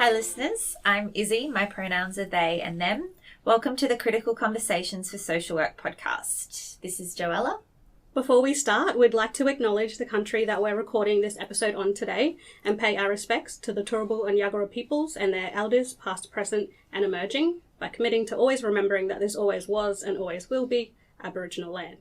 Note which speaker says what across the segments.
Speaker 1: Hi listeners, I'm Izzy, my pronouns are they and them. Welcome to the Critical Conversations for Social Work podcast. This is Joella.
Speaker 2: Before we start, we'd like to acknowledge the country that we're recording this episode on today and pay our respects to the Turrbal and Yagara peoples and their elders, past, present and emerging, by committing to always remembering that this always was and always will be Aboriginal land.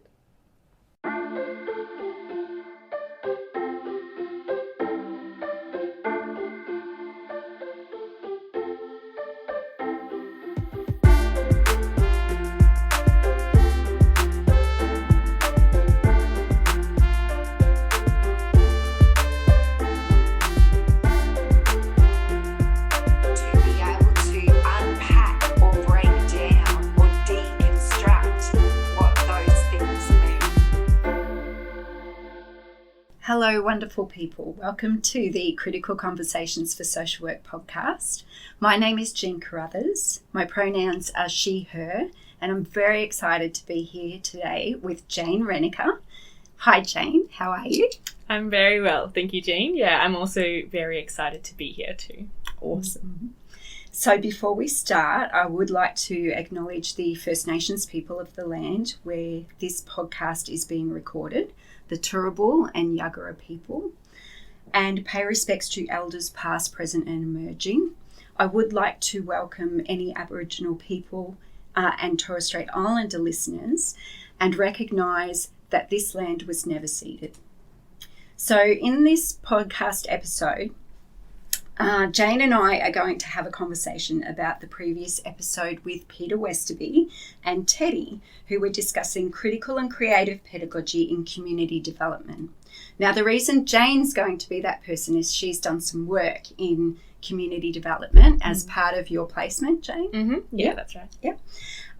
Speaker 3: Hello, wonderful people. Welcome to the Critical Conversations for Social Work podcast. My name is Jean Carruthers. My pronouns are she, her, and I'm very excited to be here today with Jane Renniker. Hi, Jane. How are you?
Speaker 4: I'm very well. Thank you, Jean. Yeah, I'm also very excited to be here too.
Speaker 3: Awesome. So before we start, I would like to acknowledge the First Nations people of the land where this podcast is being recorded, the Turrbal and Yagara people, and pay respects to elders past, present and emerging. I would like to welcome any Aboriginal people and Torres Strait Islander listeners and recognise that this land was never ceded. So in this podcast episode, Jane and I are going to have a conversation about the previous episode with Peter Westoby and Teddy, who were discussing critical and creative pedagogy in community development. Now, the reason Jane's going to be that person is she's done some work in community development as part of your placement, Jane.
Speaker 4: Mm-hmm. Yeah, that's right.
Speaker 3: Yeah.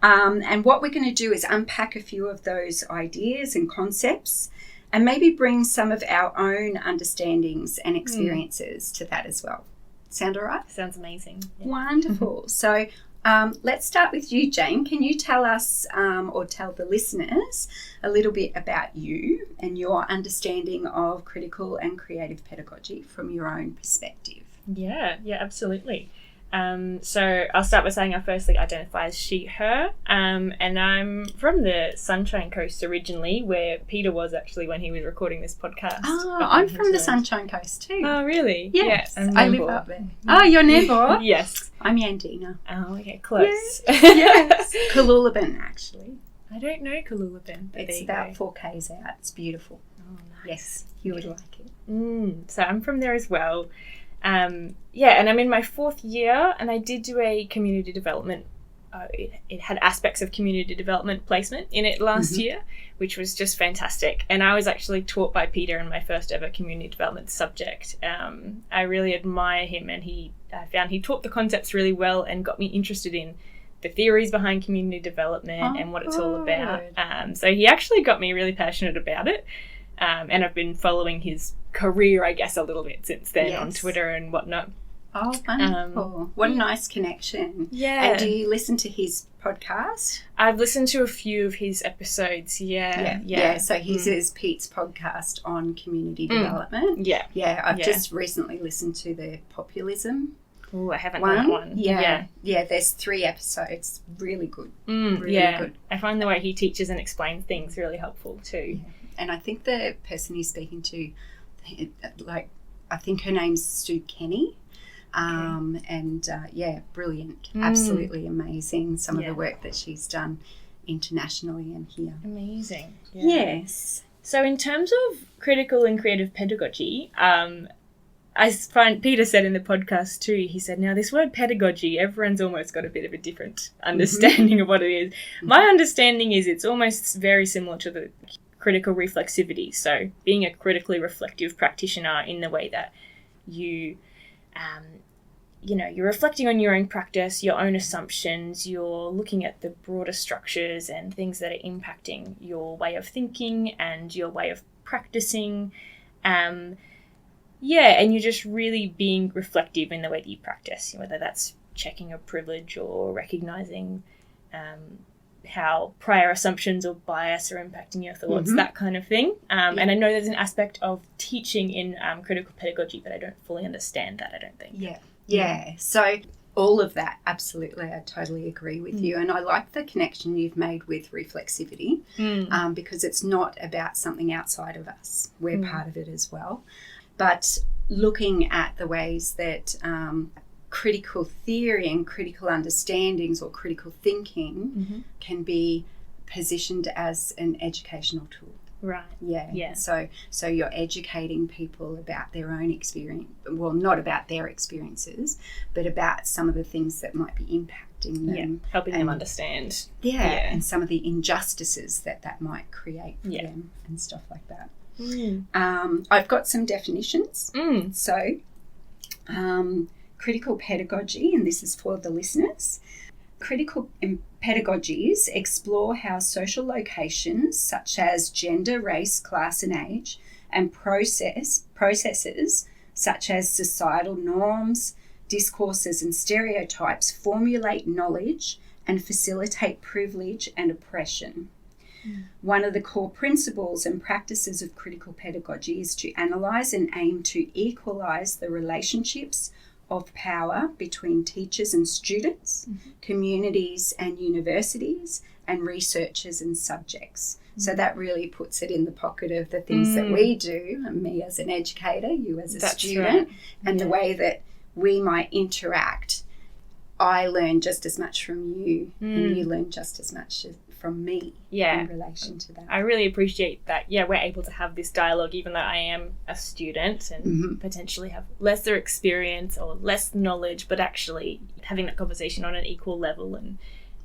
Speaker 3: And what we're going to do is unpack a few of those ideas and concepts and maybe bring some of our own understandings and experiences to that as well. Sound all right?
Speaker 4: Sounds amazing. Yeah.
Speaker 3: Wonderful. So let's start with you, Jane. Can you tell us or tell the listeners a little bit about you and your understanding of critical and creative pedagogy from your own perspective?
Speaker 4: Yeah, absolutely. So I'll start by saying I firstly identify as she, her, and I'm from the Sunshine Coast originally, where Peter was actually when he was recording this podcast.
Speaker 3: Oh, I'm from the Sunshine Coast too.
Speaker 4: Oh, really?
Speaker 3: Yes,
Speaker 4: yeah,
Speaker 3: I live up there. Oh, you're Nebor?
Speaker 4: Yes.
Speaker 3: I'm Yandina.
Speaker 4: Oh, okay, close.
Speaker 3: Yes. Kalulaban, actually.
Speaker 4: I don't know Kalulaban.
Speaker 3: It's about 4 k's out. It's beautiful.
Speaker 4: Oh, nice.
Speaker 3: Yes, you would like it.
Speaker 4: So I'm from there as well. And I'm in my 4th year, and I did do a community development. It had aspects of community development placement in it last year, which was just fantastic. And I was actually taught by Peter in my first ever community development subject. I really admire him, and I found he taught the concepts really well and got me interested in the theories behind community development and what it's all about. So he actually got me really passionate about it. And I've been following his career, I guess, a little bit since then on Twitter and whatnot.
Speaker 3: Oh, wonderful. What a nice connection.
Speaker 4: Yeah.
Speaker 3: And do you listen to his podcast?
Speaker 4: I've listened to a few of his episodes, Yeah,
Speaker 3: so his is Pete's podcast on community development.
Speaker 4: Yeah.
Speaker 3: Yeah, I've just recently listened to the populism.
Speaker 4: Oh, I haven't done that one.
Speaker 3: Yeah, there's 3 episodes. Really good. Really good.
Speaker 4: I find the way he teaches and explains things really helpful too.
Speaker 3: Yeah. And I think the person he's speaking to, I think her name's Sue Kenny. Brilliant. Absolutely amazing. Some of the work that she's done internationally and here.
Speaker 4: Amazing.
Speaker 3: Yeah. Yes.
Speaker 4: So in terms of critical and creative pedagogy, I find Peter said in the podcast too, he said, now this word pedagogy, everyone's almost got a bit of a different understanding of what it is. My understanding is it's almost very similar to the critical reflexivity. So being a critically reflective practitioner in the way that you're reflecting on your own practice, your own assumptions, you're looking at the broader structures and things that are impacting your way of thinking and your way of practicing. And you're just really being reflective in the way that you practice, whether that's checking a privilege or recognizing how prior assumptions or bias are impacting your thoughts, that kind of thing. And I know there's an aspect of teaching in critical pedagogy, but I don't fully understand that, I don't think.
Speaker 3: Yeah. So all of that, absolutely, I totally agree with you. And I like the connection you've made with reflexivity because it's not about something outside of us. We're part of it as well. But looking at the ways that critical theory and critical understandings or critical thinking can be positioned as an educational tool.
Speaker 4: Right.
Speaker 3: Yeah. So you're educating people about their own experience. Well, not about their experiences, but about some of the things that might be impacting them.
Speaker 4: Yeah. Helping them understand.
Speaker 3: Yeah. And some of the injustices that might create for them and stuff like that. I've got some definitions. So critical pedagogy, and this is for the listeners. Critical pedagogies explore how social locations such as gender, race, class and age and processes such as societal norms, discourses and stereotypes formulate knowledge and facilitate privilege and oppression. One of the core principles and practices of critical pedagogy is to analyse and aim to equalise the relationships of power between teachers and students, communities and universities, and researchers and subjects. So that really puts it in the pocket of the things that we do, me as an educator, you as a student, and the way that we might interact. I learn just as much from you and you learn just as much from me in relation to that.
Speaker 4: I really appreciate that. Yeah, we're able to have this dialogue even though I am a student and potentially have lesser experience or less knowledge, but actually having that conversation on an equal level and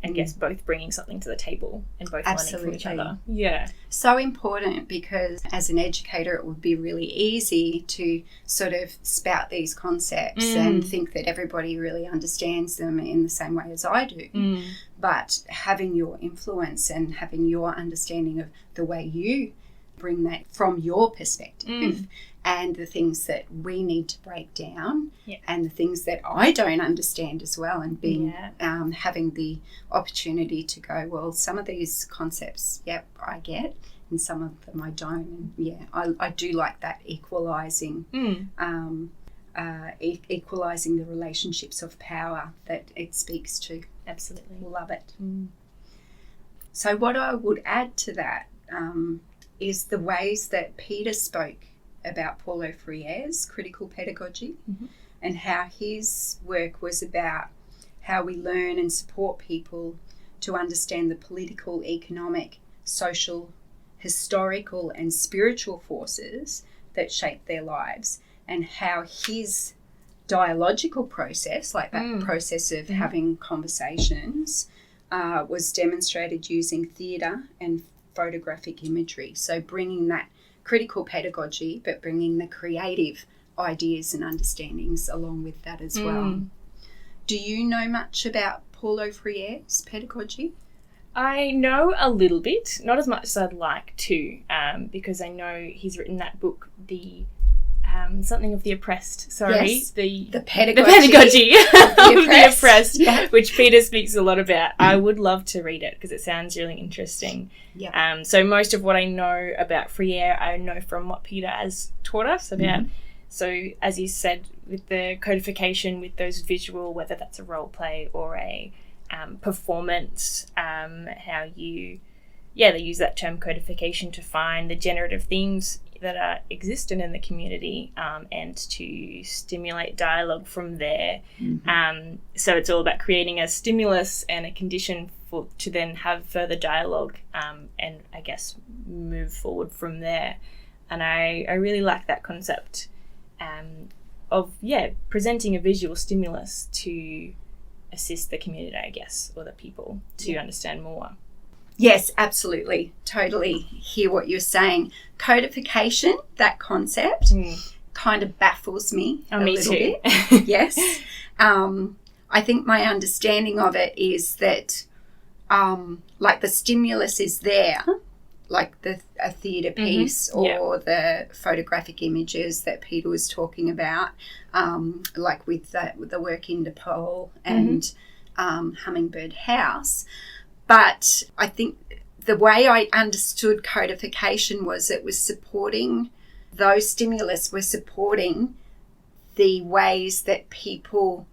Speaker 4: I guess both bringing something to the table and both learning from each other. Yeah.
Speaker 3: So important because as an educator it would be really easy to sort of spout these concepts and think that everybody really understands them in the same way as I do. But having your influence and having your understanding of the way you bring that from your perspective and the things that we need to break down and the things that I don't understand as well, and being having the opportunity to go, well, some of these concepts, I get, and some of them I don't. And I do like that equalising equalising the relationships of power that it speaks to.
Speaker 4: Absolutely.
Speaker 3: Love it. So what I would add to that is the ways that Peter spoke about Paulo Freire's critical pedagogy and how his work was about how we learn and support people to understand the political, economic, social, historical and spiritual forces that shape their lives, and how his dialogical process, like that process of having conversations, was demonstrated using theatre and photographic imagery. So bringing that critical pedagogy, but bringing the creative ideas and understandings along with that as well. Do you know much about Paulo Freire's pedagogy?
Speaker 4: I know a little bit, not as much as I'd like to, because I know he's written that book, the something of the oppressed, the pedagogy of the oppressed, which Peter speaks a lot about. I would love to read it because it sounds really interesting. So most of what I know about Friere I know from what Peter has taught us about. So as you said, with the codification, with those visual, whether that's a role play or a performance, how you they use that term codification to find the generative things that are existent in the community and to stimulate dialogue from there. So it's all about creating a stimulus and a condition to then have further dialogue and I guess move forward from there. And I really like that concept of presenting a visual stimulus to assist the community, I guess, or the people to understand more.
Speaker 3: Yes, absolutely. Totally hear what you're saying. Codification, that concept, kind of baffles me a little bit. Yes. I think my understanding of it is that like the stimulus is there, like a theatre piece or the photographic images that Peter was talking about, like with the work in Nepal and Hummingbird House. But I think the way I understood codification was it was supporting, those stimulus were supporting the ways that people,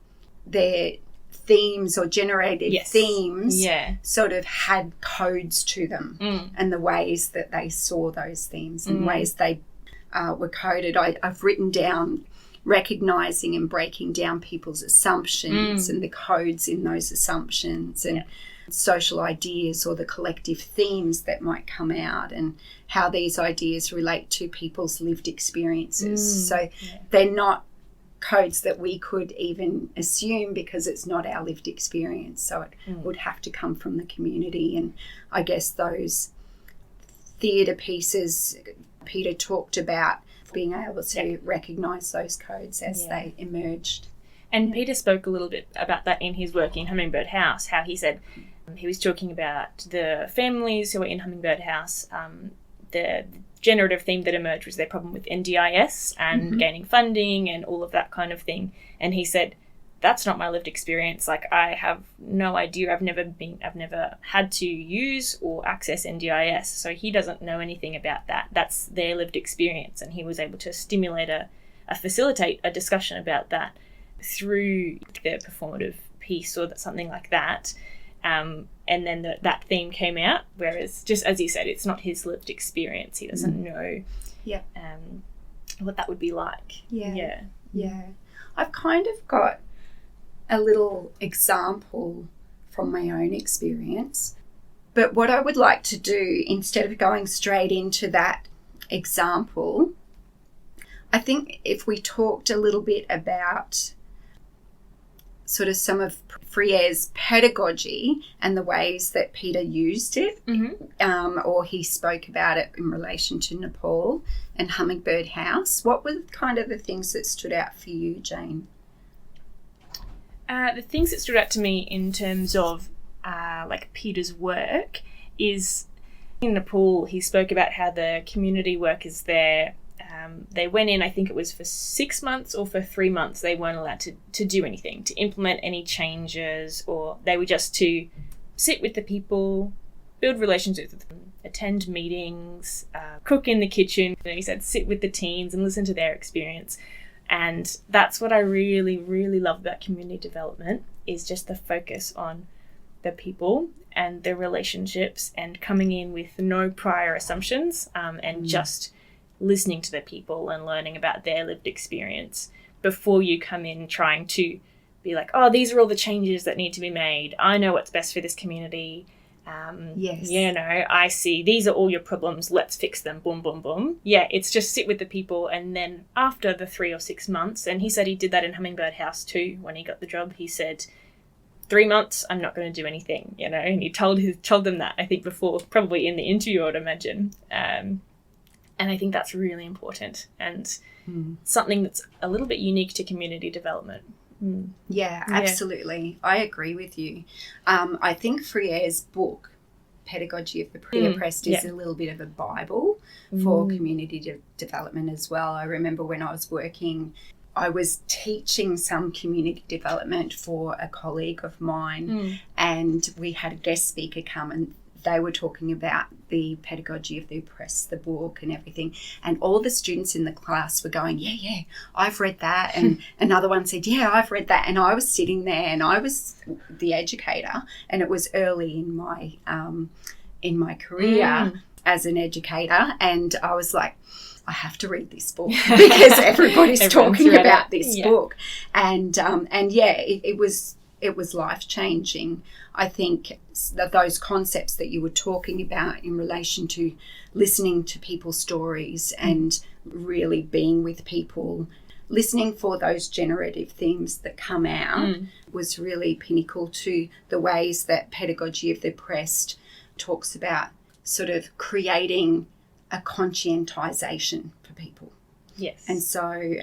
Speaker 3: their themes or generated themes sort of had codes to them, and the ways that they saw those themes and ways they were coded. I've written down recognising and breaking down people's assumptions and the codes in those assumptions, and social ideas or the collective themes that might come out, and how these ideas relate to people's lived experiences. So they're not codes that we could even assume because it's not our lived experience. So it would have to come from the community. And I guess those theatre pieces, Peter talked about being able to recognise those codes as they emerged.
Speaker 4: And Peter spoke a little bit about that in his work in Hummingbird House, how he said he was talking about the families who were in Hummingbird House. The generative theme that emerged was their problem with NDIS and gaining funding and all of that kind of thing. And he said, that's not my lived experience. Like, I have no idea. I've never had to use or access NDIS. So he doesn't know anything about that. That's their lived experience. And he was able to facilitate a discussion about that through the performative piece or something like that. And then that theme came out, whereas, just as you said, it's not his lived experience. He doesn't know what that would be like.
Speaker 3: Yeah. I've kind of got a little example from my own experience. But what I would like to do, instead of going straight into that example, I think if we talked a little bit about sort of some of Friere's pedagogy and the ways that Peter used it, or he spoke about it in relation to Nepal and Hummingbird House. What were kind of the things that stood out for you, Jane?
Speaker 4: The things that stood out to me in terms of like Peter's work is in Nepal, he spoke about how the community workers there, they went in, I think it was for 6 months or for 3 months, they weren't allowed to do anything, to implement any changes, or they were just to sit with the people, build relationships with them, attend meetings, cook in the kitchen. And he said sit with the teens and listen to their experience. And that's what I really, really love about community development, is just the focus on the people and the relationships and coming in with no prior assumptions, and just listening to the people and learning about their lived experience before you come in trying to be like, oh, these are all the changes that need to be made. I know what's best for this community. You know, I see these are all your problems. Let's fix them. Boom, boom, boom. Yeah, it's just sit with the people. And then after the 3 or 6 months, and he said he did that in Hummingbird House too when he got the job, he said, 3 months, I'm not going to do anything, you know, and he told them that, I think, before, probably in the interview, I would imagine. And I think that's really important and something that's a little bit unique to community development.
Speaker 3: Yeah, absolutely. I agree with you. I think Friere's book, Pedagogy of the Pre-Oppressed, is a little bit of a Bible for community development as well. I remember when I was working, I was teaching some community development for a colleague of mine, and we had a guest speaker come, and they were talking about the Pedagogy of the Oppressed, the book and everything. And all the students in the class were going, yeah, I've read that. And another one said, yeah, I've read that. And I was sitting there and I was the educator, and it was early in my career as an educator. And I was like, I have to read this book because everybody's talking about this book. And it was life-changing. I think that those concepts that you were talking about in relation to listening to people's stories and really being with people, listening for those generative themes that come out was really pinnacle to the ways that Pedagogy of the Oppressed talks about sort of creating a conscientization for people.
Speaker 4: Yes.
Speaker 3: And so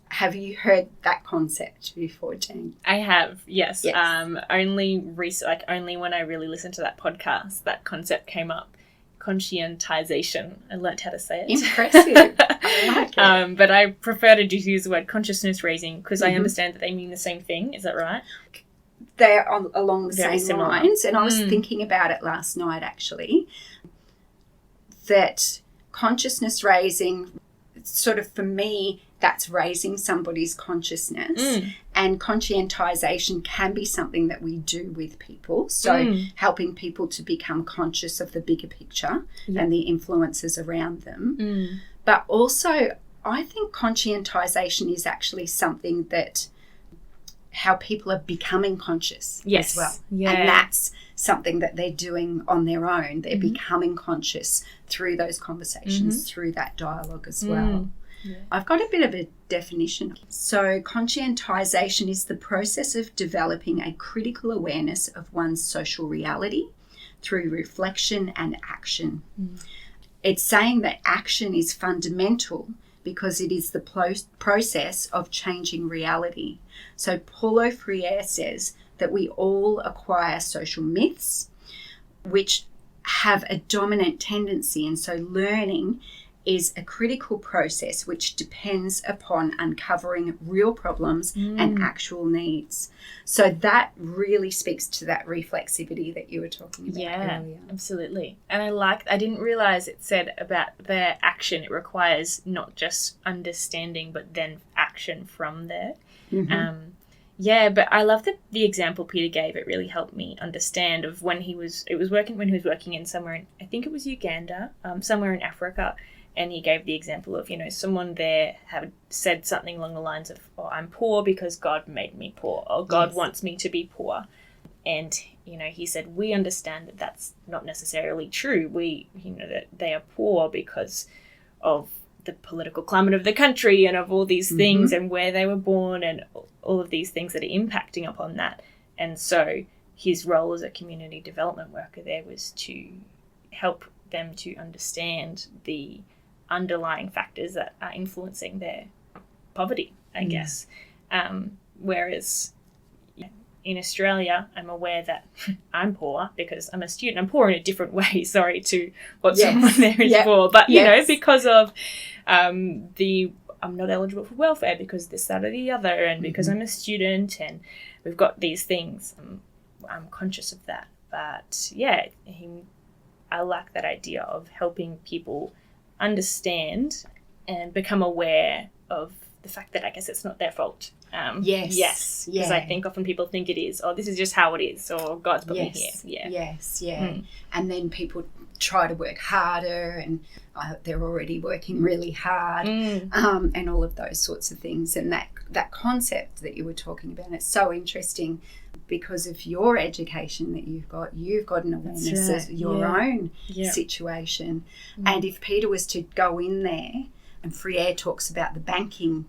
Speaker 3: have you heard that concept before, Jane?
Speaker 4: I have, yes. Only when I really listened to that podcast, that concept came up. Conscientization. I learnt how to say it.
Speaker 3: Impressive. I like it.
Speaker 4: But I prefer to just use the word consciousness raising because I understand that they mean the same thing. Is that right?
Speaker 3: They're along the
Speaker 4: Very
Speaker 3: same
Speaker 4: similar
Speaker 3: lines. And I was thinking about it last night, actually, that consciousness raising sort of for me that's raising somebody's consciousness. And conscientization can be something that we do with people. So helping people to become conscious of the bigger picture and the influences around them. But also, I think conscientization is actually something that how people are becoming conscious as well.
Speaker 4: Yeah.
Speaker 3: And that's something that they're doing on their own. They're becoming conscious through those conversations, through that dialogue as well. Yeah. I've got a bit of a definition. So conscientization is the process of developing a critical awareness of one's social reality through reflection and action. It's saying that action is fundamental because it is the process of changing reality. So Paulo Freire says that we all acquire social myths which have a dominant tendency, and so learning is a critical process which depends upon uncovering real problems and actual needs. So that really speaks to that reflexivity that you were talking about earlier.
Speaker 4: Absolutely. And I didn't realise it said about their action, it requires not just understanding but then action from there. But I love the example Peter gave. It really helped me understand of when he was working in somewhere in, I think it was Uganda, somewhere in Africa. And he gave the example of, someone there had said something along the lines of, I'm poor because God made me poor, or God wants me to be poor. And, he said, we understand that that's not necessarily true. We, that they are poor because of the political climate of the country and of all these things and where they were born and all of these things that are impacting upon that. And so his role as a community development worker there was to help them to understand the underlying factors that are influencing their poverty, I guess. Whereas in Australia, I'm aware that I'm poor because I'm a student. I'm poor in a different way, to what someone there is poor. But, because of I'm not eligible for welfare because this, that or the other, and because I'm a student and we've got these things, I'm conscious of that. But, I like that idea of helping people understand and become aware of the fact that I guess it's not their fault. Because I think often people think it is, this is just how it is, or God's put me here. And then people try to work harder and they're already working really hard and all of those sorts of things. And that concept that you were talking about, it's so interesting because of your education that you've got an awareness of your own situation. And if Peter was to go in there, and Friere talks about the banking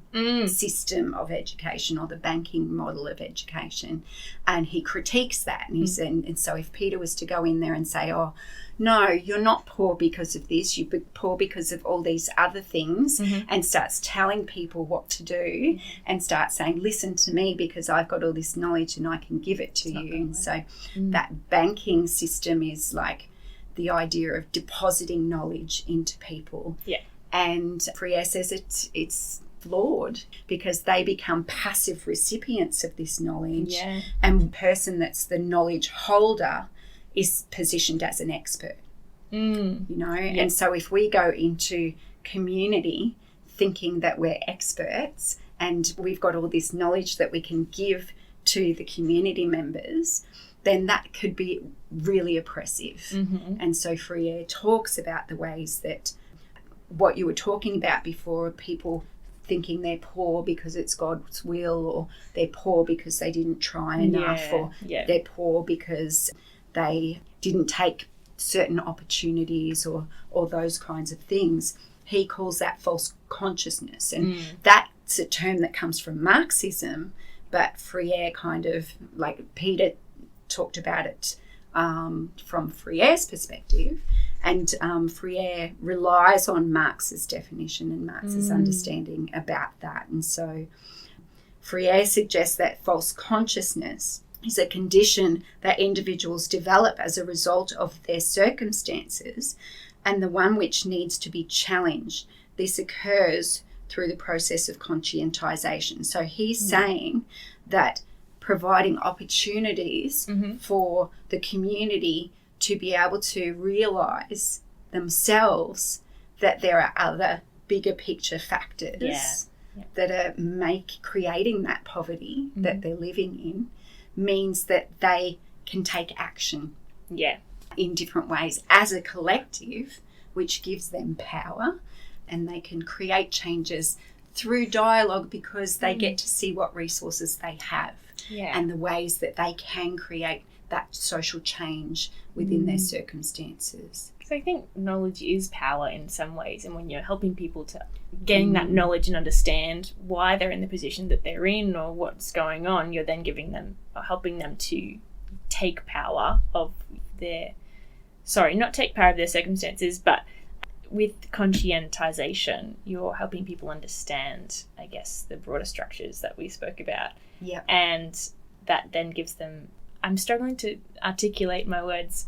Speaker 4: system of education or the banking model of education, and he critiques that. And he said, and so if Peter was to go in there and say, no, you're not poor because of this, you're poor because of all these other things, and starts telling people what to do and starts saying, listen to me because I've got all this knowledge and I can give it to you. And so that banking system is like the idea of depositing knowledge into people. And Friere says it's flawed because they become passive recipients of this knowledge, and the person that's the knowledge holder is positioned as an expert. And so if we go into community thinking that we're experts and we've got all this knowledge that we can give to the community members, then that could be really oppressive. And so Friere talks about the ways that what you were talking about before, people thinking they're poor because it's God's will, or they're poor because they didn't try enough, or they're poor because they didn't take certain opportunities, or those kinds of things. He calls that false consciousness. And that's a term that comes from Marxism, but Friere kind of, like Peter talked about it from Friere's perspective. And Friere relies on Marx's definition and Marx's understanding about that. And so Friere suggests that false consciousness is a condition that individuals develop as a result of their circumstances, and the one which needs to be challenged. This occurs through the process of conscientization. So he's saying that providing opportunities for the community to be able to realise themselves that there are other bigger picture factors
Speaker 3: that are creating that poverty that they're living in means that they can take action in different ways as a collective, which gives them power, and they can create changes through dialogue because they get to see what resources they have and the ways that they can create that social change within their circumstances.
Speaker 4: So I think knowledge is power in some ways, and when you're helping people to gain that knowledge and understand why they're in the position that they're in or what's going on, you're then giving them or helping them to take power of their not take power of their circumstances, but with conscientization, you're helping people understand, I guess, the broader structures that we spoke about.
Speaker 3: Yeah.
Speaker 4: And that then gives them, I'm struggling to articulate my words,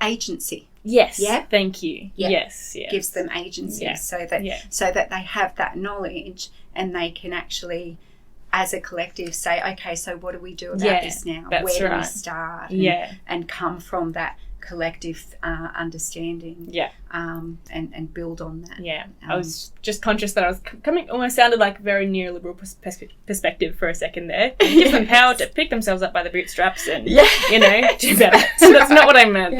Speaker 3: agency.
Speaker 4: Yes.
Speaker 3: Yeah.
Speaker 4: Thank you.
Speaker 3: Yeah.
Speaker 4: Yes.
Speaker 3: Gives them agency so that they have that knowledge and they can actually, as a collective, say, okay, so what do we do about this now? Where do we start? And come from that collective understanding and build on that.
Speaker 4: I was just conscious that I was almost sounded like a very neoliberal perspective for a second there. It gives them power to pick themselves up by the bootstraps and do better. So that's not what I meant.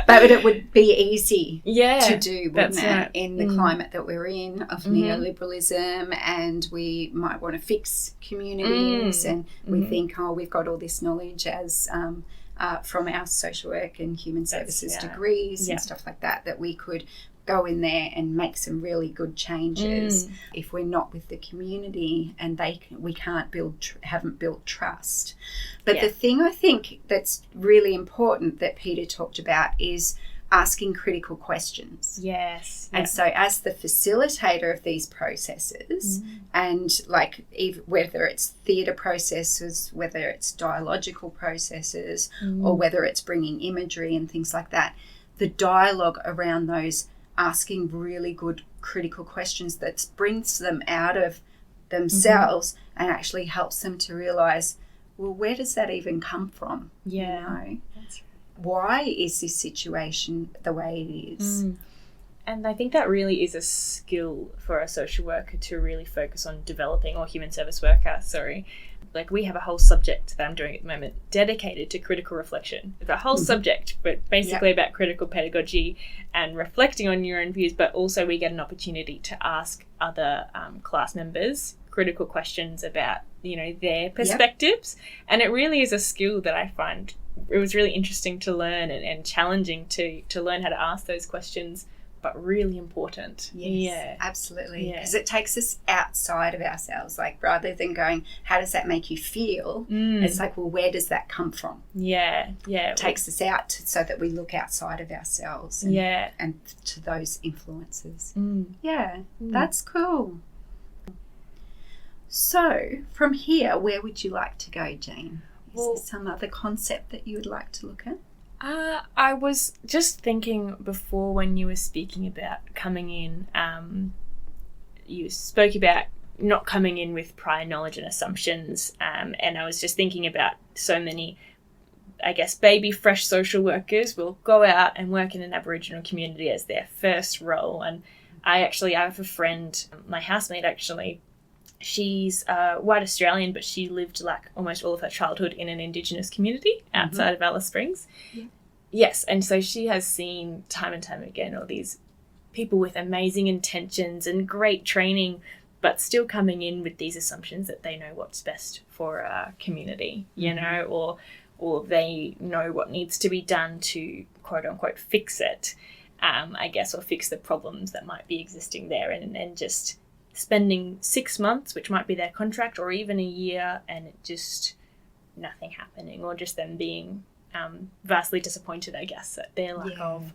Speaker 3: But it would be easy to do, wouldn't it,
Speaker 4: right.
Speaker 3: in the climate that we're in of neoliberalism, and we might want to fix communities and we think, we've got all this knowledge as from our social work and human services degrees and stuff like that we could go in there and make some really good changes. If we're not with the community and we can't haven't built trust. But the thing I think that's really important that Peter talked about is asking critical questions.
Speaker 4: Yes.
Speaker 3: And so as the facilitator of these processes and whether it's theatre processes, whether it's dialogical processes or whether it's bringing imagery and things like that, the dialogue around those asking really good critical questions that brings them out of themselves and actually helps them to realise, well, where does that even come from?
Speaker 4: Yeah.
Speaker 3: You know?
Speaker 4: That's right.
Speaker 3: Why is this situation the way it is?
Speaker 4: And I think that really is a skill for a social worker to really focus on developing, or human service worker, Like we have a whole subject that I'm doing at the moment dedicated to critical reflection. It's a whole subject, but basically about critical pedagogy and reflecting on your own views, but also we get an opportunity to ask other class members critical questions about, their perspectives. And it really is a skill that I find it was really interesting to learn and challenging to learn how to ask those questions, but really important.
Speaker 3: Yes, absolutely. Because it takes us outside of ourselves. Like, rather than going, how does that make you feel? It's like, well, where does that come from? It takes us out so that we look outside of ourselves and to those influences. That's cool. So, from here, where would you like to go, Jane? Is there some other concept that you would like to look at?
Speaker 4: I was just thinking before when you were speaking about coming in, you spoke about not coming in with prior knowledge and assumptions, and I was just thinking about so many, I guess, baby fresh social workers will go out and work in an Aboriginal community as their first role. And I have a friend, my housemate actually, she's white Australian, but she lived like almost all of her childhood in an Indigenous community outside of Alice Springs. Yes, and so she has seen time and time again all these people with amazing intentions and great training, but still coming in with these assumptions that they know what's best for a community, or they know what needs to be done to quote unquote fix it, I guess, or fix the problems that might be existing there, and just spending 6 months, which might be their contract, or even a year, and it just nothing happening, or just them being vastly disappointed, I guess, at their lack of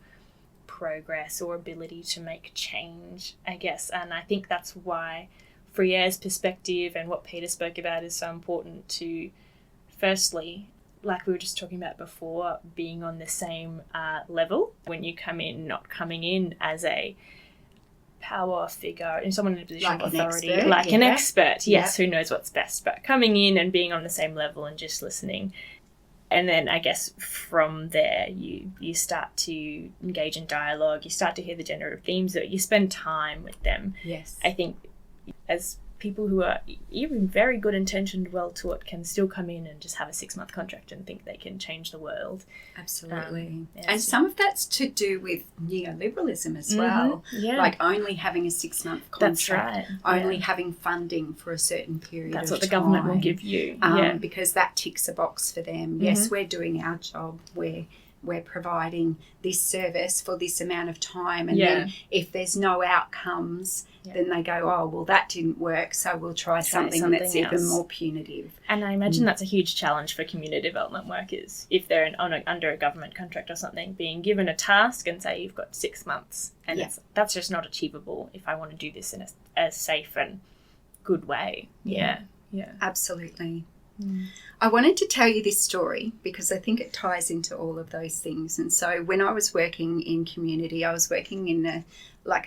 Speaker 4: progress or ability to make change, I guess. And I think that's why Friere's perspective and what Peter spoke about is so important to, firstly, like we were just talking about before, being on the same level when you come in, not coming in as a power figure and someone in a position of authority, an expert, who knows what's best, but coming in and being on the same level and just listening. And then I guess from there you start to engage in dialogue, you start to hear the generative themes, that you spend time with them.
Speaker 3: Yes.
Speaker 4: I think as people who are even very good intentioned, well taught, can still come in and just have a 6-month contract and think they can change the world.
Speaker 3: Absolutely. And some of that's to do with neoliberalism as well.
Speaker 4: Yeah.
Speaker 3: Like only having a 6-month contract,
Speaker 4: That's right.
Speaker 3: only having funding for a certain period
Speaker 4: That's
Speaker 3: of
Speaker 4: what the
Speaker 3: time.
Speaker 4: government will give you.
Speaker 3: Because that ticks a box for them. Yes, we're doing our job. We're providing this service for this amount of time, and then if there's no outcomes, then they go, oh, well, that didn't work, so we'll try something that's
Speaker 4: else.
Speaker 3: even more punitive.
Speaker 4: And I imagine that's a huge challenge for community development workers if they're under a government contract or something, being given a task and say you've got 6 months, and that's just not achievable if I want to do this in a safe and good way. Yeah.
Speaker 3: Absolutely. I wanted to tell you this story because I think it ties into all of those things. And so when I was working in community, I was working in a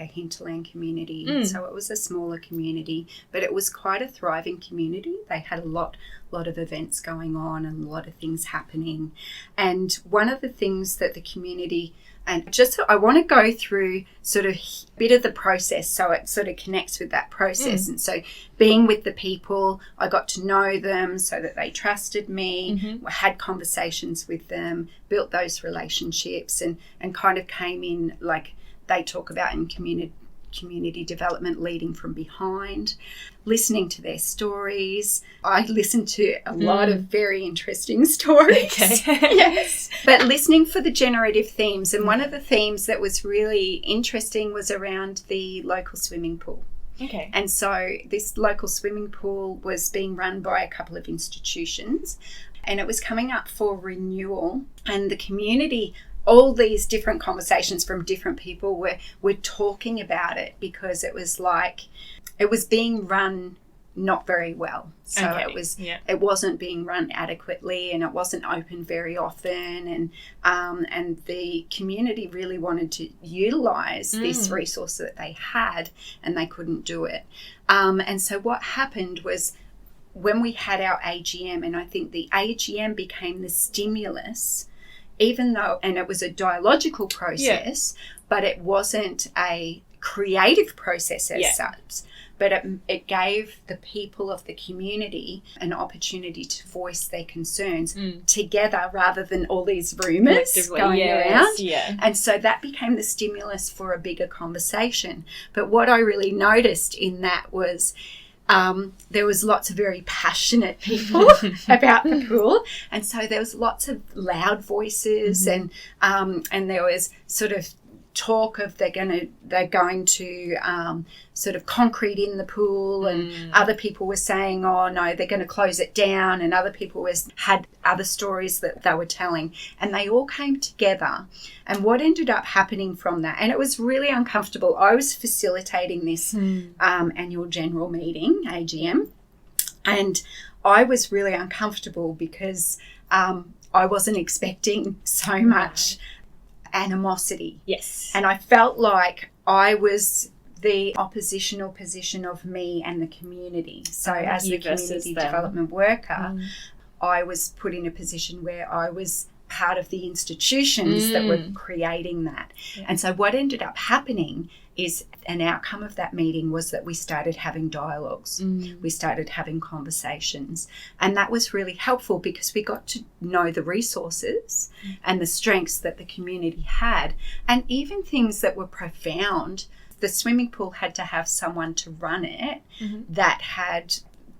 Speaker 3: hinterland community. So it was a smaller community, but it was quite a thriving community. They had a lot of events going on and a lot of things happening. And one of the things that the community, and just I want to go through sort of a bit of the process so it sort of connects with that process. And so being with the people, I got to know them so that they trusted me, had conversations with them, built those relationships, and kind of came in, like they talk about in community development, leading from behind, listening to their stories. I listened to a lot of very interesting stories. Yes. But listening for the generative themes. And one of the themes that was really interesting was around the local swimming pool.
Speaker 4: Okay.
Speaker 3: And so this local swimming pool was being run by a couple of institutions, and it was coming up for renewal, and the community, all these different conversations from different people were talking about it because it was like it was being run not very well. So it wasn't being run adequately, and it wasn't open very often, and the community really wanted to utilize this resource that they had, and they couldn't do it. And so what happened was, when we had our AGM, and I think the AGM became the stimulus, even though, and it was a dialogical process, but it wasn't a creative process as such. But it gave the people of the community an opportunity to voice their concerns together, rather than all these rumours going around. And so that became the stimulus for a bigger conversation. But what I really noticed in that was there was lots of very passionate people about the pool, and so there was lots of loud voices, and there was sort of talk of they're going to sort of concrete in the pool, and other people were saying, oh no, they're going to close it down, and other people had other stories that they were telling, and they all came together. And what ended up happening from that, and it was really uncomfortable, I was facilitating this annual general meeting, AGM, and I was really uncomfortable because I wasn't expecting so much animosity.
Speaker 4: Yes.
Speaker 3: And I felt like I was the oppositional position of me and the community. So as the community development worker, I was put in a position where I was part of the institutions that were creating that. And so what ended up happening is, an outcome of that meeting was that we started having dialogues. We started having conversations. And that was really helpful because we got to know the resources and the strengths that the community had, and even things that were profound. The swimming pool had to have someone to run it that had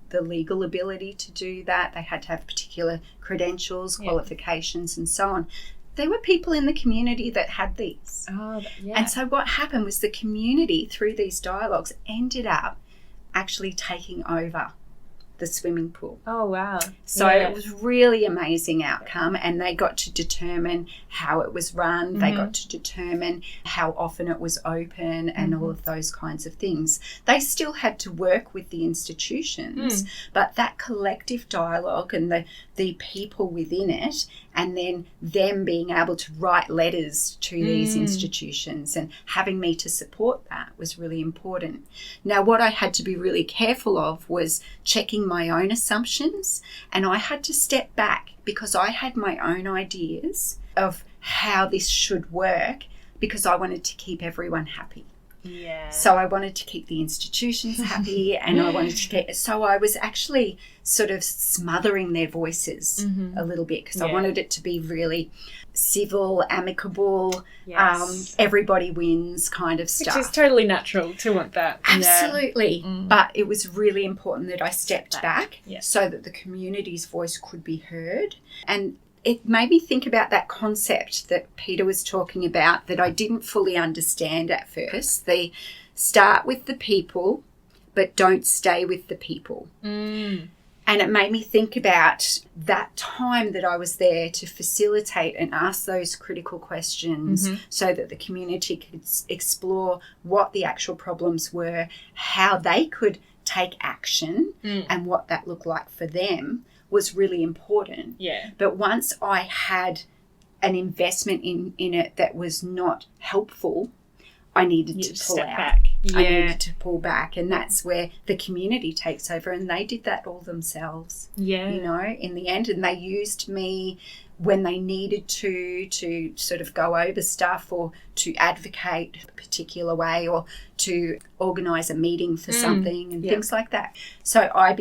Speaker 3: the legal ability to do that. They had to have particular credentials, qualifications, and so on. There were people in the community that had these. And so what happened was the community, through these dialogues, ended up actually taking over the swimming pool.
Speaker 4: Oh, wow.
Speaker 3: So it was really amazing outcome, and they got to determine how it was run. They got to determine how often it was open and all of those kinds of things. They still had to work with the institutions, but that collective dialogue and the people within it, and then them being able to write letters to these institutions and having me to support that was really important. Now, what I had to be really careful of was checking my own assumptions, and I had to step back because I had my own ideas of how this should work, because I wanted to keep everyone happy.
Speaker 4: Yeah.
Speaker 3: So I wanted to keep the institutions happy, and I wanted to keep. So I was actually sort of smothering their voices a little bit, because I wanted it to be really civil, amicable,
Speaker 4: Yes.
Speaker 3: everybody wins kind of stuff.
Speaker 4: Which is totally natural to want that.
Speaker 3: Absolutely. But it was really important that I stepped back
Speaker 4: Yeah.
Speaker 3: so that the community's voice could be heard. And it made me think about that concept that Peter was talking about that I didn't fully understand at first. The start with the people, but don't stay with the people. And it made me think about that time that I was there to facilitate and ask those critical questions so that the community could explore what the actual problems were, how they could take action, and what that looked like for them was really important.
Speaker 4: Yeah.
Speaker 3: But once I had an investment in it that was not helpful, I needed to pull out.
Speaker 4: Back. Yeah.
Speaker 3: I needed to pull back, and that's where the community takes over, and they did that all themselves.
Speaker 4: Yeah.
Speaker 3: You know, in the end, and they used me when they needed to sort of go over stuff or to advocate a particular way or to organise a meeting for something and things like that. So I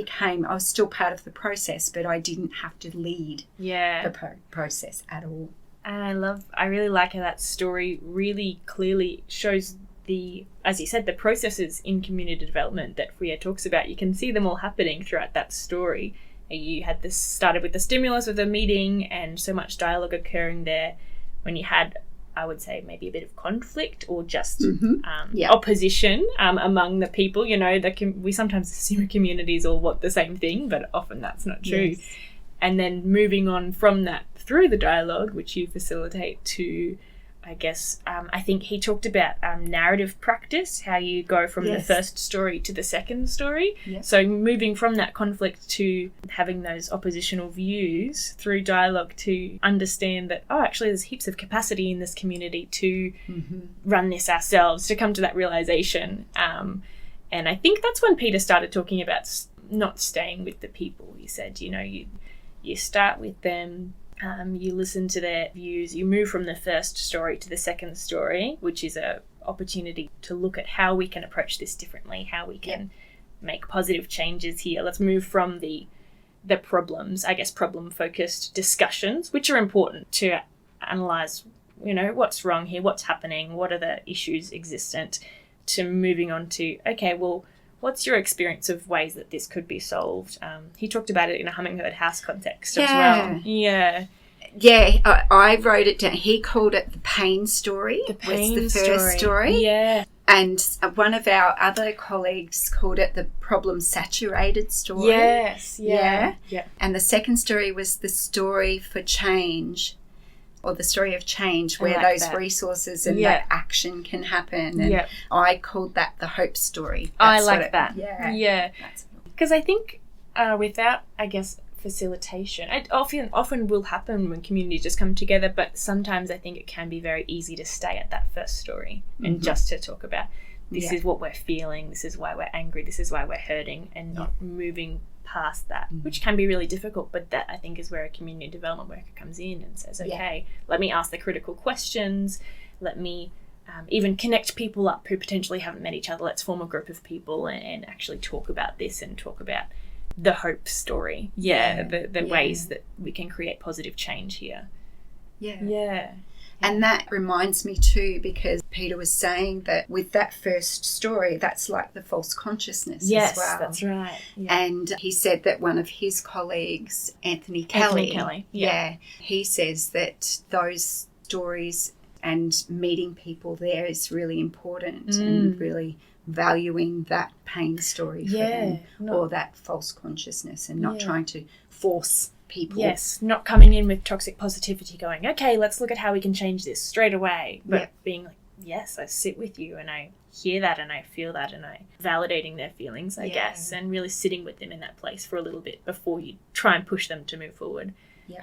Speaker 3: was still part of the process, but I didn't have to lead the process at all.
Speaker 4: And I really like how that story really clearly shows as you said, the processes in community development that Friere talks about. You can see them all happening throughout that story. You had this started with the stimulus of the meeting and so much dialogue occurring there when you had, I would say, maybe a bit of conflict or just opposition among the people. You know, we sometimes assume communities all want the same thing, but often that's not true. Yes. And then moving on from that through the dialogue, which you facilitate, to, I guess, I think he talked about narrative practice, how you go from the first story to the second story. Yep. So moving from that conflict to having those oppositional views through dialogue to understand that, actually there's heaps of capacity in this community to run this ourselves, to come to that realisation. And I think that's when Peter started talking about not staying with the people. He said, you know, you start with them, you listen to their views, you move from the first story to the second story, which is an opportunity to look at how we can approach this differently, how we can make positive changes here. Let's move from the problems, I guess, problem-focused discussions, which are important to analyse, you know, what's wrong here, what's happening, what are the issues existent, to moving on to, okay, well, what's your experience of ways that this could be solved? He talked about it in a hummingbird house context as well. Yeah.
Speaker 3: Yeah, I wrote it down. He called it the pain story.
Speaker 4: The pain
Speaker 3: was the first story.
Speaker 4: Yeah.
Speaker 3: And one of our other colleagues called it the problem-saturated story.
Speaker 4: Yes. Yeah.
Speaker 3: And the second story was the story for change, or the story of change, where those resources and that action can happen. And I called that the hope story.
Speaker 4: I like that.
Speaker 3: Yeah.
Speaker 4: Because I think without, I guess, facilitation, it often will happen when communities just come together, but sometimes I think it can be very easy to stay at that first story and just to talk about this is what we're feeling, this is why we're angry, this is why we're hurting, and not moving past that, which can be really difficult. But that, I think, is where a community development worker comes in and says, okay, let me ask the critical questions, let me even connect people up who potentially haven't met each other, let's form a group of people and actually talk about this and talk about the hope story, the ways that we can create positive change here. And that reminds me too, because Peter was saying that with that first story, that's like the false consciousness as well. Yes, that's right.
Speaker 3: And he said that one of his colleagues, Anthony Kelly, he says that those stories and meeting people there is really important and really valuing that pain story for them, or that false consciousness, and not trying to force people.
Speaker 4: Yes, not coming in with toxic positivity going, okay, let's look at how we can change this straight away, but being like, yes, I sit with you and I hear that and I feel that, and I validating their feelings, I guess, and really sitting with them in that place for a little bit before you try and push them to move forward.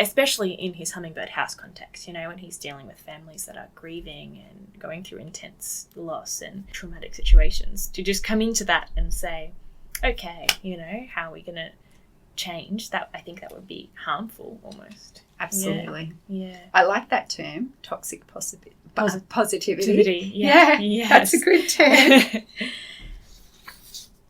Speaker 4: Especially in his hummingbird house context, you know, when he's dealing with families that are grieving and going through intense loss and traumatic situations, to just come into that and say, okay, you know, how are we going to change that? I think that would be harmful almost.
Speaker 3: Absolutely.
Speaker 4: Yeah.
Speaker 3: I like that term, toxic Positivity.
Speaker 4: Yeah.
Speaker 3: That's a good term.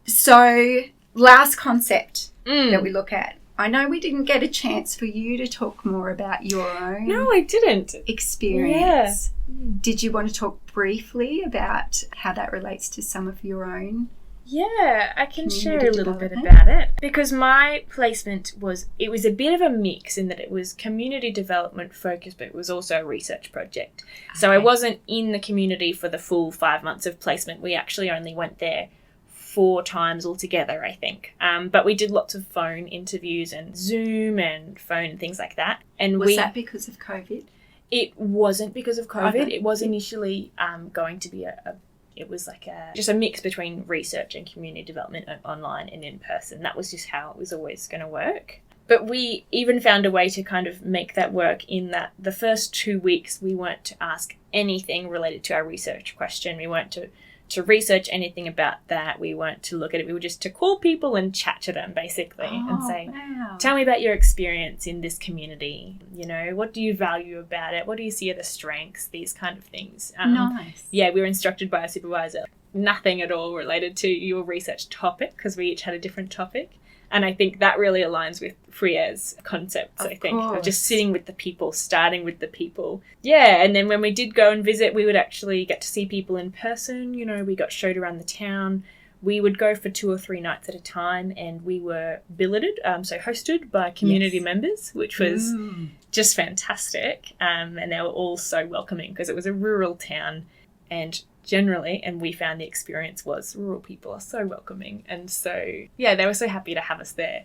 Speaker 3: So, last concept that we look at. I know we didn't get a chance for you to talk more about your own
Speaker 4: No, I didn't.
Speaker 3: experience.
Speaker 4: Yeah.
Speaker 3: Did you want to talk briefly about how that relates to some of your own?
Speaker 4: Yeah, I can share
Speaker 3: Community
Speaker 4: a little bit
Speaker 3: development.
Speaker 4: about it. Because my placement was a bit of a mix in that it was community development focused, but it was also a research project. So I
Speaker 3: Okay.
Speaker 4: wasn't in the community for the full 5 months of placement. We actually only went there 4 times altogether, I think. But we did lots of phone interviews and Zoom and phone and things like that. And
Speaker 3: Was that because of COVID?
Speaker 4: It wasn't because of COVID.
Speaker 3: Okay.
Speaker 4: It was initially going to be it was like just a mix between research and community development online and in person. That was just how it was always going to work. But we even found a way to kind of make that work in that the first 2 weeks we weren't to ask anything related to our research question. We weren't to research anything about that. We weren't to look at it. We were just to call people and chat to them basically and say,
Speaker 3: wow.
Speaker 4: tell me about your experience in this community. You know, what do you value about it? What do you see are the strengths? These kind of things.
Speaker 3: Nice.
Speaker 4: Yeah, we were instructed by a supervisor. Nothing at all related to your research topic because we each had a different topic. And I think that really aligns with Friere's concepts,
Speaker 3: Of
Speaker 4: I think, of
Speaker 3: course.
Speaker 4: just sitting with the people, starting with the people. Yeah, and then when we did go and visit, we would actually get to see people in person. You know, we got showed around the town. We would go for 2 or 3 nights at a time, and we were billeted, so hosted by community
Speaker 3: Yes.
Speaker 4: members, which was just fantastic. And they were all so welcoming because it was a rural town, and generally, and we found the experience was rural people are so welcoming, and so yeah, they were so happy to have us there.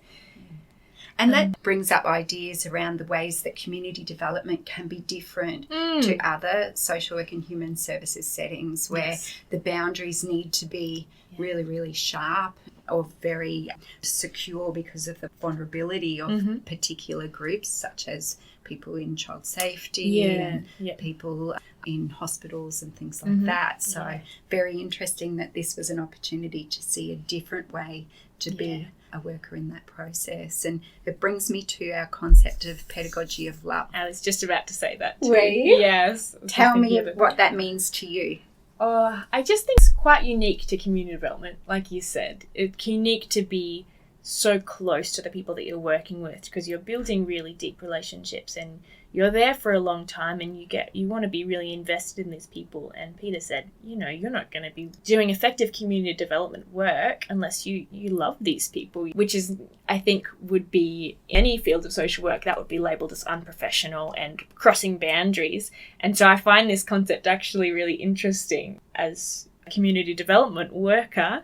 Speaker 3: And that brings up ideas around the ways that community development can be different to other social work and human services settings where
Speaker 4: Yes.
Speaker 3: the boundaries need to be really, really sharp or very secure because of the vulnerability of particular groups such as people in child safety and people in hospitals and things like that. So very interesting that this was an opportunity to see a different way to be a worker in that process. And it brings me to our concept of pedagogy of love.
Speaker 4: I was just about to say that too.
Speaker 3: Were you?
Speaker 4: Yes.
Speaker 3: Tell me what that means to you.
Speaker 4: I just think it's quite unique to community development, like you said. It's unique to be so close to the people that you're working with because you're building really deep relationships and you're there for a long time and you want to be really invested in these people. And Peter said, you know, you're not going to be doing effective community development work unless you love these people, which is, I think, would be any field of social work that would be labelled as unprofessional and crossing boundaries. And so I find this concept actually really interesting as a community development worker,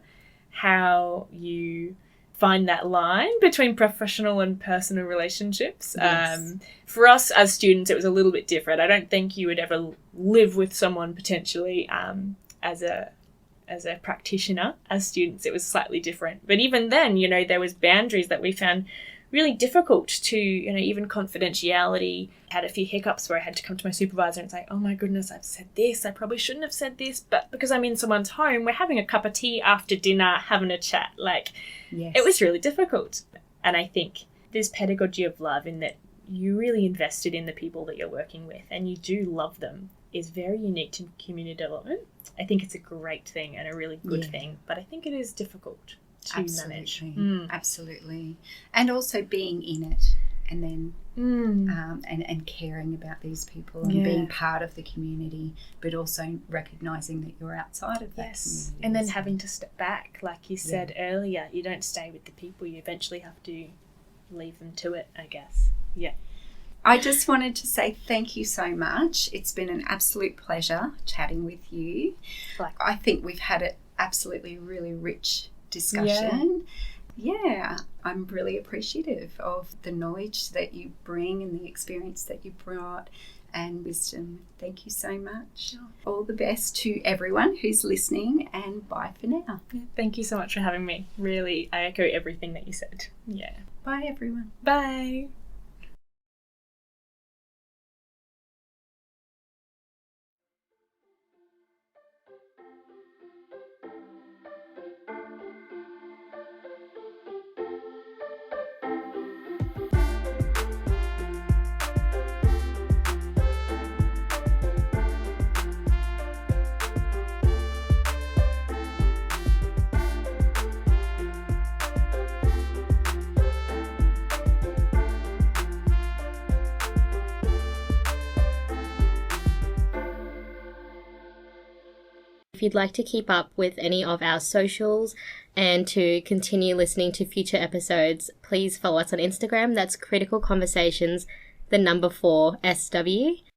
Speaker 4: how you find that line between professional and personal relationships.
Speaker 3: Yes.
Speaker 4: For us as students, it was a little bit different. I don't think you would ever live with someone potentially as a practitioner. As students, it was slightly different. But even then, you know, there was boundaries that we found really difficult to, you know, even confidentiality. I had a few hiccups where I had to come to my supervisor and say, oh my goodness, I've said this, I probably shouldn't have said this, but because I'm in someone's home, we're having a cup of tea after dinner, having a chat. Like, it was really difficult. And I think there's pedagogy of love in that you really invested in the people that you're working with and you do love them is very unique to community development. I think it's a great thing and a really good thing, but I think it is difficult to manage.
Speaker 3: Absolutely. And also being in it and then and caring about these people and being part of the community, but also recognising that you're outside of that community.
Speaker 4: And then having to step back, like you said earlier, you don't stay with the people, you eventually have to leave them to it, I guess. Yeah.
Speaker 3: I just wanted to say thank you so much. It's been an absolute pleasure chatting with you. I think we've had an absolutely really rich discussion. Yeah, I'm really appreciative of the knowledge that you bring and the experience that you brought and wisdom. Thank you so much. All the best to everyone who's listening and bye for now.
Speaker 4: Thank you so much for having me. Really, I echo everything that you said. Yeah.
Speaker 3: Bye everyone.
Speaker 4: Bye.
Speaker 5: If you'd like to keep up with any of our socials and to continue listening to future episodes, please follow us on Instagram. That's Critical Conversations, the number 4 SW.